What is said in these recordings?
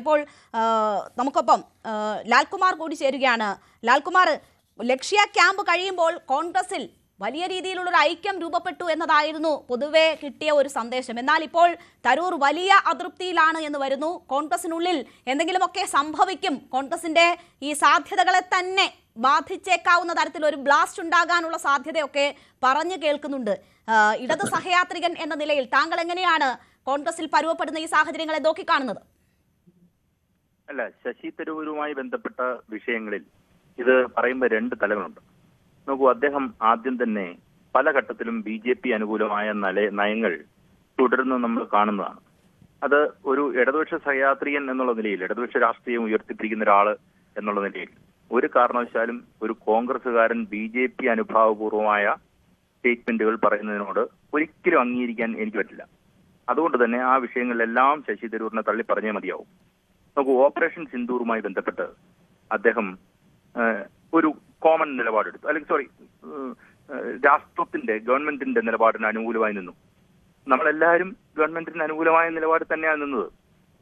ഇപ്പോൾ നമുക്കൊപ്പം ലാൽകുമാർ കൂടി ചേരുകയാണ്. ലാൽകുമാർ, ലക്ഷ്യ ക്യാമ്പ് കഴിയുമ്പോൾ കോൺഗ്രസിൽ വലിയ രീതിയിലുള്ളൊരു ഐക്യം രൂപപ്പെട്ടു എന്നതായിരുന്നു പൊതുവെ കിട്ടിയ ഒരു സന്ദേശം. എന്നാൽ ഇപ്പോൾ തരൂർ വലിയ അതൃപ്തിയിലാണ് എന്ന് വരുന്നു. കോൺഗ്രസിനുള്ളിൽ എന്തെങ്കിലുമൊക്കെ സംഭവിക്കും, കോൺഗ്രസിന്റെ ഈ സാധ്യതകളെ തന്നെ ബാധിച്ചേക്കാവുന്ന തരത്തിലൊരു ബ്ലാസ്റ്റ് ഉണ്ടാകാനുള്ള സാധ്യതയൊക്കെ പറഞ്ഞു കേൾക്കുന്നുണ്ട്. ഇടത് സഹയാത്രികൻ എന്ന നിലയിൽ താങ്കൾ എങ്ങനെയാണ് കോൺഗ്രസിൽ പരുവപ്പെടുന്ന ഈ സാഹചര്യങ്ങളെ നോക്കിക്കാണുന്നത്? അല്ല, ശശി തരൂരുമായി ബന്ധപ്പെട്ട വിഷയങ്ങളിൽ ഇത് പറയുമ്പോൾ രണ്ട് തലങ്ങളുണ്ട്. നോക്കൂ, അദ്ദേഹം ആദ്യം തന്നെ പല ഘട്ടത്തിലും BJP അനുകൂലമായ നയങ്ങൾ തുടർന്ന് നമ്മൾ കാണുന്നതാണ്. അത് ഒരു ഇടതുപക്ഷ സഹയാത്രികൻ എന്നുള്ള നിലയിൽ, ഇടതുപക്ഷ രാഷ്ട്രീയം ഉയർത്തിപ്പിടിക്കുന്ന ഒരാള് എന്നുള്ള നിലയിൽ ഒരു കാരണവശാലും ഒരു കോൺഗ്രസുകാരൻ BJP അനുഭാവപൂർവമായ സ്റ്റേറ്റ്മെന്റുകൾ പറയുന്നതിനോട് ഒരിക്കലും അംഗീകരിക്കാൻ എനിക്ക് പറ്റില്ല. അതുകൊണ്ട് തന്നെ ആ വിഷയങ്ങളിലെല്ലാം ശശി തരൂരിനെ തള്ളി പറഞ്ഞേ മതിയാവും. നോക്കൂ, ഓപ്പറേഷൻ സിന്ദൂറുമായി ബന്ധപ്പെട്ട് അദ്ദേഹം ഒരു കോമൺ നിലപാടെടുത്തു, അല്ലെങ്കിൽ രാഷ്ട്രത്തിന്റെ ഗവൺമെന്റിന്റെ നിലപാടിന് അനുകൂലമായി നിന്നു. നമ്മളെല്ലാവരും ഗവൺമെന്റിന് അനുകൂലമായ നിലപാട് തന്നെയാണ് നിന്നത്.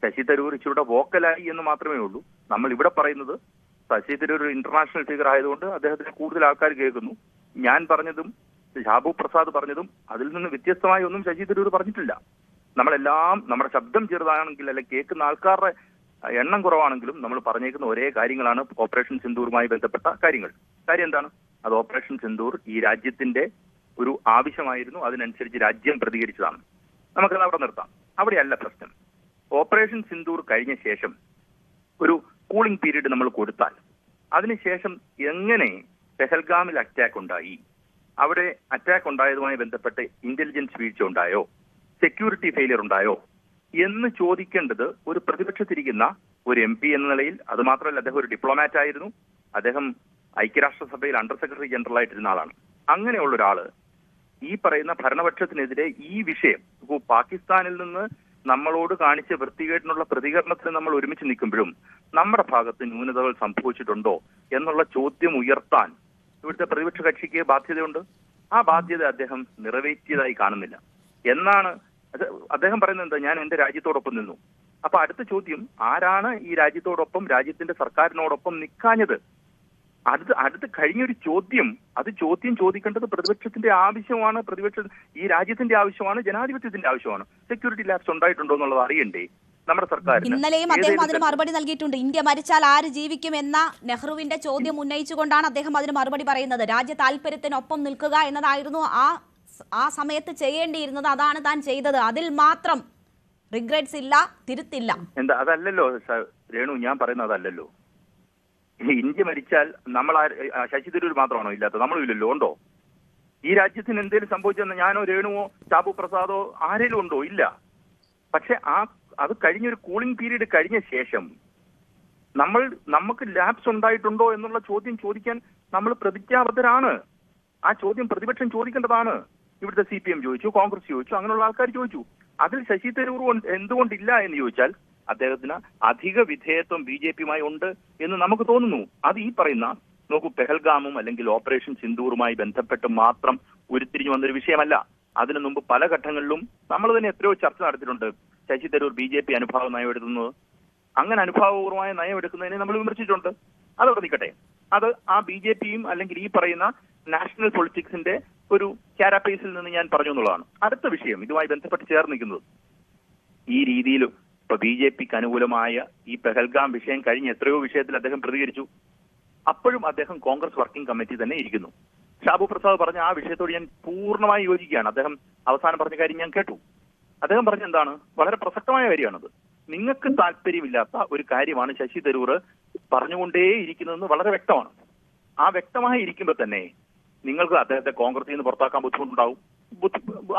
ശശി തരൂർ ഇച്ചിരുടെ വോക്കലായി എന്ന് മാത്രമേ ഉള്ളൂ. നമ്മൾ ഇവിടെ പറയുന്നത് ശശി തരൂർ ഒരു ഇന്റർനാഷണൽ ഫിഗർ ആയതുകൊണ്ട് അദ്ദേഹത്തിന് കൂടുതൽ ആൾക്കാർ കേൾക്കുന്നു. ഞാൻ പറഞ്ഞതും ഷാബു പ്രസാദ് പറഞ്ഞതും അതിൽ നിന്ന് വ്യത്യസ്തമായി ഒന്നും ശശി തരൂർ പറഞ്ഞിട്ടില്ല. നമ്മളെല്ലാം നമ്മുടെ ശബ്ദം ചെറുതാണെങ്കിൽ അല്ലെങ്കിൽ കേൾക്കുന്ന ആൾക്കാരുടെ എണ്ണം കുറവാണെങ്കിലും നമ്മൾ പറഞ്ഞേക്കുന്ന ഒരേ കാര്യങ്ങളാണ് ഓപ്പറേഷൻ സിന്ദൂറുമായി ബന്ധപ്പെട്ട കാര്യങ്ങൾ. കാര്യം എന്താണ്? അത് ഓപ്പറേഷൻ സിന്ദൂർ ഈ രാജ്യത്തിന്റെ ഒരു ആവശ്യമായിരുന്നു, അതിനനുസരിച്ച് രാജ്യം പ്രതികരിച്ചതാണ്. നമുക്കത് അവിടെ നിർത്താം. അവിടെയല്ല പ്രശ്നം. ഓപ്പറേഷൻ സിന്ദൂർ കഴിഞ്ഞ ശേഷം ഒരു കൂളിംഗ് പീരീഡ് നമ്മൾ കൊടുത്താൽ അതിനുശേഷം എങ്ങനെ പെഹൽഗാമിൽ അറ്റാക്ക് ഉണ്ടായി, അവിടെ അറ്റാക്ക് ഉണ്ടായതുമായി ബന്ധപ്പെട്ട് ഇന്റലിജൻസ് വീഴ്ച ഉണ്ടായോ, സെക്യൂരിറ്റി ഫെയിലിയർ ഉണ്ടായോ എന്ന് ചോദിക്കേണ്ടത് ഒരു പ്രതിപക്ഷത്തിരിക്കുന്ന ഒരു MP എന്ന നിലയിൽ. അത് മാത്രമല്ല, അദ്ദേഹം ഒരു ഡിപ്ലോമാറ്റ് ആയിരുന്നു. അദ്ദേഹം ഐക്യരാഷ്ട്രസഭയിൽ അണ്ടർ സെക്രട്ടറി ജനറൽ ആയിട്ടിരുന്ന ആളാണ്. അങ്ങനെയുള്ള ഒരാള് ഈ പറയുന്ന ഭരണപക്ഷത്തിനെതിരെ ഈ വിഷയം, ഇപ്പോൾ പാകിസ്ഥാനിൽ നിന്ന് നമ്മളോട് കാണിച്ച വൃത്തികേടിനുള്ള പ്രതികരണത്തിന് നമ്മൾ ഒരുമിച്ച് നിൽക്കുമ്പോഴും നമ്മുടെ ഭാഗത്ത് ന്യൂനതകൾ സംഭവിച്ചിട്ടുണ്ടോ എന്നുള്ള ചോദ്യം ഉയർത്താൻ ഇവിടുത്തെ പ്രതിപക്ഷ കക്ഷിക്ക് ബാധ്യതയുണ്ട്. ആ ബാധ്യത അദ്ദേഹം നിറവേറ്റിയതായി കാണുന്നില്ല എന്നാണ് അദ്ദേഹം പറയുന്നത്. എന്താ, ഞാൻ എന്റെ രാജ്യത്തോടൊപ്പം നിന്നു. അപ്പൊ അടുത്ത ചോദ്യം, ആരാണ് ഈ രാജ്യത്തോടൊപ്പം, രാജ്യത്തിന്റെ സർക്കാരിനോടൊപ്പം നിൽക്കാഞ്ഞത്? അടുത്ത് കഴിഞ്ഞൊരു ചോദ്യം, അത് ചോദിക്കേണ്ടത് പ്രതിപക്ഷത്തിന്റെ ആവശ്യമാണ്, ഈ രാജ്യത്തിന്റെ ആവശ്യമാണ്, ജനാധിപത്യത്തിന്റെ ആവശ്യമാണ്. സെക്യൂരിറ്റി ലാപ്സ് ഉണ്ടായിട്ടുണ്ടോ എന്നുള്ളത് അറിയണ്ടേ നമ്മുടെ സർക്കാർ? ഇന്നലെയും അദ്ദേഹം അതിന് മറുപടി നൽകിയിട്ടുണ്ട്. ഇന്ത്യ മരിച്ചാൽ ആര് ജീവിക്കും എന്ന നെഹ്റുവിന്റെ ചോദ്യം ഉന്നയിച്ചുകൊണ്ടാണ് അദ്ദേഹം അതിന് മറുപടി പറയുന്നത്. രാജ്യ താല്പര്യത്തിനൊപ്പം നിൽക്കുക എന്നതായിരുന്നു ആ സമയത്ത് ചെയ്യേണ്ടിയിരുന്നത്. അതാണ് താൻ ചെയ്തത്. അതിൽ മാത്രം റിഗ്രറ്റ്സ് ഇല്ല, തിരുത്തില്ല. എന്താ, അതല്ലല്ലോ രേണു, ഞാൻ പറയുന്നത് അതല്ലല്ലോ. ഇന്ത്യ മരിച്ചാൽ നമ്മൾ ശശി തരൂർ മാത്രമാണോ ഇല്ലാത്തത്? നമ്മളും ഇല്ലല്ലോ. ഉണ്ടോ? ഈ രാജ്യത്തിന് എന്തെങ്കിലും സംഭവിച്ചെന്ന് ഞാനോ രേണുവോ ഷാബു പ്രസാദോ ആരെങ്കിലും ഉണ്ടോ? ഇല്ല. പക്ഷെ അത് കഴിഞ്ഞൊരു കൂളിംഗ് പീരീഡ് കഴിഞ്ഞ ശേഷം നമുക്ക് ലാപ്സ് ഉണ്ടായിട്ടുണ്ടോ എന്നുള്ള ചോദ്യം ചോദിക്കാൻ നമ്മൾ പ്രതിജ്ഞാബദ്ധരാണ്. ആ ചോദ്യം പ്രതിപക്ഷം ചോദിക്കേണ്ടതാണ്. ഇവിടുത്തെ CPM ചോദിച്ചു, കോൺഗ്രസ് ചോദിച്ചു, അങ്ങനെയുള്ള ആൾക്കാർ ചോദിച്ചു. അതിൽ ശശി തരൂർ എന്തുകൊണ്ടില്ല എന്ന് ചോദിച്ചാൽ അദ്ദേഹത്തിന് അധിക വിധേയത്വം BJPയുമായി ഉണ്ട് എന്ന് നമുക്ക് തോന്നുന്നു. അത് ഈ പറയുന്ന, നോക്കൂ, പെഹൽഗാമും അല്ലെങ്കിൽ ഓപ്പറേഷൻ സിന്ദൂറുമായി ബന്ധപ്പെട്ട് മാത്രം ഉരുത്തിരിഞ്ഞു വന്നൊരു വിഷയമല്ല. അതിനു മുമ്പ് പല ഘട്ടങ്ങളിലും നമ്മൾ തന്നെ എത്രയോ ചർച്ച നടത്തിയിട്ടുണ്ട്. ശശി തരൂർ BJP അനുഭാവ നയം എടുക്കുന്നത്, അങ്ങനെ അനുഭാവപൂർവമായ നയം എടുക്കുന്നതിനെ നമ്മൾ വിമർശിച്ചിട്ടുണ്ട്. അതവിടെ നിൽക്കട്ടെ. അത് ആ BJPയും അല്ലെങ്കിൽ ഈ പറയുന്ന നാഷണൽ പൊളിറ്റിക്സിന്റെ ഒരു കാരാപ്പേസിൽ നിന്ന് ഞാൻ പറഞ്ഞു എന്നുള്ളതാണ്. അടുത്ത വിഷയം ഇതുമായി ബന്ധപ്പെട്ട് ചേർന്ന് നിൽക്കുന്നത്, ഈ രീതിയിലും ഇപ്പൊ BJPക്ക് അനുകൂലമായ ഈ പെഹൽഗാം വിഷയം കഴിഞ്ഞ് എത്രയോ വിഷയത്തിൽ അദ്ദേഹം പ്രതികരിച്ചു. അപ്പോഴും അദ്ദേഹം കോൺഗ്രസ് വർക്കിംഗ് കമ്മിറ്റി തന്നെ ഇരിക്കുന്നു. ഷാബു പ്രസാദ് പറഞ്ഞ ആ വിഷയത്തോട് ഞാൻ പൂർണ്ണമായി യോജിക്കുകയാണ്. അദ്ദേഹം അവസാനം പറഞ്ഞ കാര്യം ഞാൻ കേട്ടു. അദ്ദേഹം പറഞ്ഞ എന്താണ്, വളരെ പ്രസക്തമായ കാര്യമാണത്. നിങ്ങൾക്ക് താല്പര്യമില്ലാത്ത ഒരു കാര്യമാണ് ശശി തരൂർ പറഞ്ഞുകൊണ്ടേയിരിക്കുന്നതെന്ന് വളരെ വ്യക്തമാണ്. ആ വ്യക്തമായി ഇരിക്കുമ്പോൾ തന്നെ നിങ്ങൾക്ക് അദ്ദേഹത്തെ കോൺഗ്രസിൽ നിന്ന് പുറത്താക്കാൻ ബുദ്ധിമുട്ടുണ്ടാവും.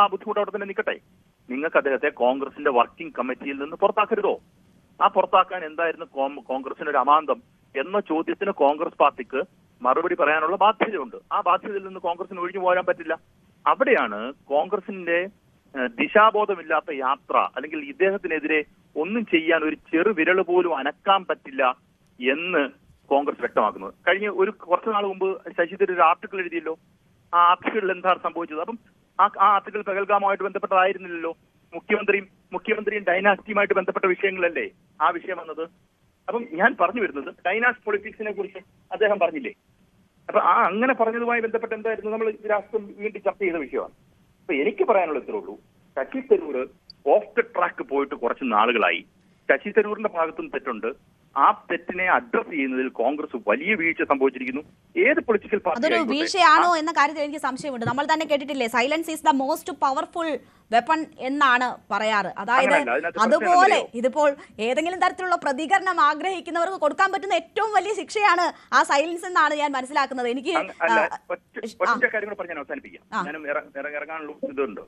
ആ ബുദ്ധിമുട്ട് അവിടെ തന്നെ നിൽക്കട്ടെ. നിങ്ങൾക്ക് അദ്ദേഹത്തെ കോൺഗ്രസിന്റെ വർക്കിംഗ് കമ്മിറ്റിയിൽ നിന്ന് പുറത്താക്കരുതോ? ആ പുറത്താക്കാൻ എന്തായിരുന്നു കോൺഗ്രസിന് ഒരു അമാന്തം എന്ന ചോദ്യത്തിന് കോൺഗ്രസ് പാർട്ടിക്ക് മറുപടി പറയാനുള്ള ബാധ്യതയുണ്ട്. ആ ബാധ്യതയിൽ നിന്ന് കോൺഗ്രസിന് ഒഴിഞ്ഞു പോരാൻ പറ്റില്ല. അവിടെയാണ് കോൺഗ്രസിന്റെ ദിശാബോധമില്ലാത്ത യാത്ര, അല്ലെങ്കിൽ ഇദ്ദേഹത്തിനെതിരെ ഒന്നും ചെയ്യാൻ ഒരു ചെറു വിരൽ പോലും അനക്കാൻ പറ്റില്ല എന്ന് കോൺഗ്രസ് വ്യക്തമാക്കുന്നത്. കഴിഞ്ഞ കുറച്ചു നാൾ മുമ്പ് ശശി തരൂർ ഒരു ആർട്ടിക്കിൾ എഴുതിയല്ലോ. ആ ആർട്ടിക്കിളിൽ എന്താണ് സംഭവിച്ചത്? അപ്പം ആ ആർട്ടിക്കിൾ പെഹൽഗാമുമായിട്ട് ബന്ധപ്പെട്ടതായിരുന്നില്ലല്ലോ. മുഖ്യമന്ത്രിയും ഡൈനാസ്റ്റിയുമായിട്ട് ബന്ധപ്പെട്ട വിഷയങ്ങളല്ലേ ആ വിഷയം വന്നത്. അപ്പം ഞാൻ പറഞ്ഞു വരുന്നത് ഡൈനാസ്റ്റ് പൊളിറ്റിക്സിനെ കുറിച്ച് അദ്ദേഹം പറഞ്ഞില്ലേ. അപ്പൊ അങ്ങനെ പറഞ്ഞതുമായി ബന്ധപ്പെട്ട് എന്തായിരുന്നു നമ്മൾ രാഷ്ട്രം വീണ്ടും ചർച്ച ചെയ്ത വിഷയമാണ്. അപ്പൊ എനിക്ക് പറയാനുള്ള ഇത്രേ ഉള്ളൂ, Shashi Tharoor off the track പോയിട്ട് കുറച്ച് നാളുകളായി. ശശി തരൂരിന്റെ ഭാഗത്തും തെറ്റുണ്ട്. ആ തെറ്റിനെ അഡ്രസ് ചെയ്യുന്നതിൽ കോൺഗ്രസ് വലിയ വീഴ്ച സംഭവിച്ചിരിക്കുന്നു. ഏത് പൊളിറ്റിക്കൽ അതൊരു വീഴ്ചയാണോ എന്ന കാര്യത്തിൽ എനിക്ക് സംശയമുണ്ട്. നമ്മൾ തന്നെ കേട്ടിട്ടില്ലേ, silence is the most powerful weapon എന്നാണ് പറയാറ്. അതായത് അതുപോലെ ഇതിപ്പോൾ ഏതെങ്കിലും തരത്തിലുള്ള പ്രതികരണം ആഗ്രഹിക്കുന്നവർക്ക് കൊടുക്കാൻ പറ്റുന്ന ഏറ്റവും വലിയ ശിക്ഷയാണ് ആ സൈലൻസ് എന്നാണ് ഞാൻ മനസ്സിലാക്കുന്നത്. എനിക്ക് ഒറ്റ കാര്യങ്ങൾ പറഞ്ഞ് ഞാൻ അവസാനിപ്പിക്കാം. ഞാനും ഇറങ്ങാനുള്ള ഇതുണ്ട്.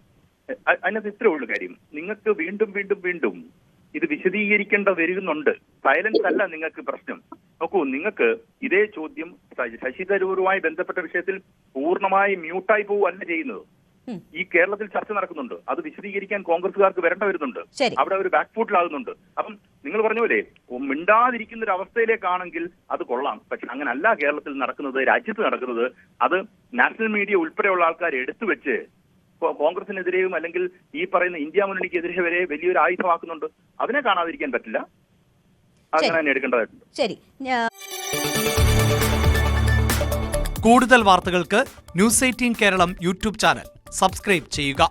അതിനകത്ത് ഇത്രേ ഉള്ളൂ കാര്യം. നിങ്ങൾക്ക് വീണ്ടും ഇത് വിശദീകരിക്കേണ്ട വരുന്നുണ്ട്. സൈലൻസ് അല്ല നിങ്ങൾക്ക് പ്രശ്നം. നോക്കൂ, നിങ്ങൾക്ക് ഇതേ ചോദ്യം ശശി തരൂരുമായി ബന്ധപ്പെട്ട വിഷയത്തിൽ പൂർണ്ണമായി മ്യൂട്ടായി പോവുകയല്ല ചെയ്യുന്നത്. ഈ കേരളത്തിൽ ചർച്ച നടക്കുന്നുണ്ട്. അത് വിശദീകരിക്കാൻ കോൺഗ്രസുകാർക്ക് വരേണ്ട വരുന്നുണ്ട്. അവിടെ ഒരു ബാക്ക് ഫുട്ടിലാകുന്നുണ്ട്. അപ്പം നിങ്ങൾ പറഞ്ഞ പോലെ മിണ്ടാതിരിക്കുന്ന ഒരു അവസ്ഥയിലേക്കാണെങ്കിൽ അത് കൊള്ളാം. പക്ഷെ അങ്ങനല്ല കേരളത്തിൽ നടക്കുന്നത്, രാജ്യത്ത് നടക്കുന്നത്. അത് നാഷണൽ മീഡിയ ഉൾപ്പെടെയുള്ള ആൾക്കാർ എടുത്തു വെച്ച് കോൺഗ്രസിനെതിരെയും അല്ലെങ്കിൽ ഈ പറയുന്ന ഇന്ത്യ മുന്നണിക്കെതിരെ വരെ വലിയൊരു ആയുധമാക്കുന്നുണ്ട്. അതിനെ കാണാതിരിക്കാൻ പറ്റില്ല. അങ്ങനെ തന്നെ എടുക്കേണ്ടതായിട്ടുണ്ട്. ശരി, കൂടുതൽ വാർത്തകൾക്ക് news 18 Keralam YouTube channel subscribe ചെയ്യുക.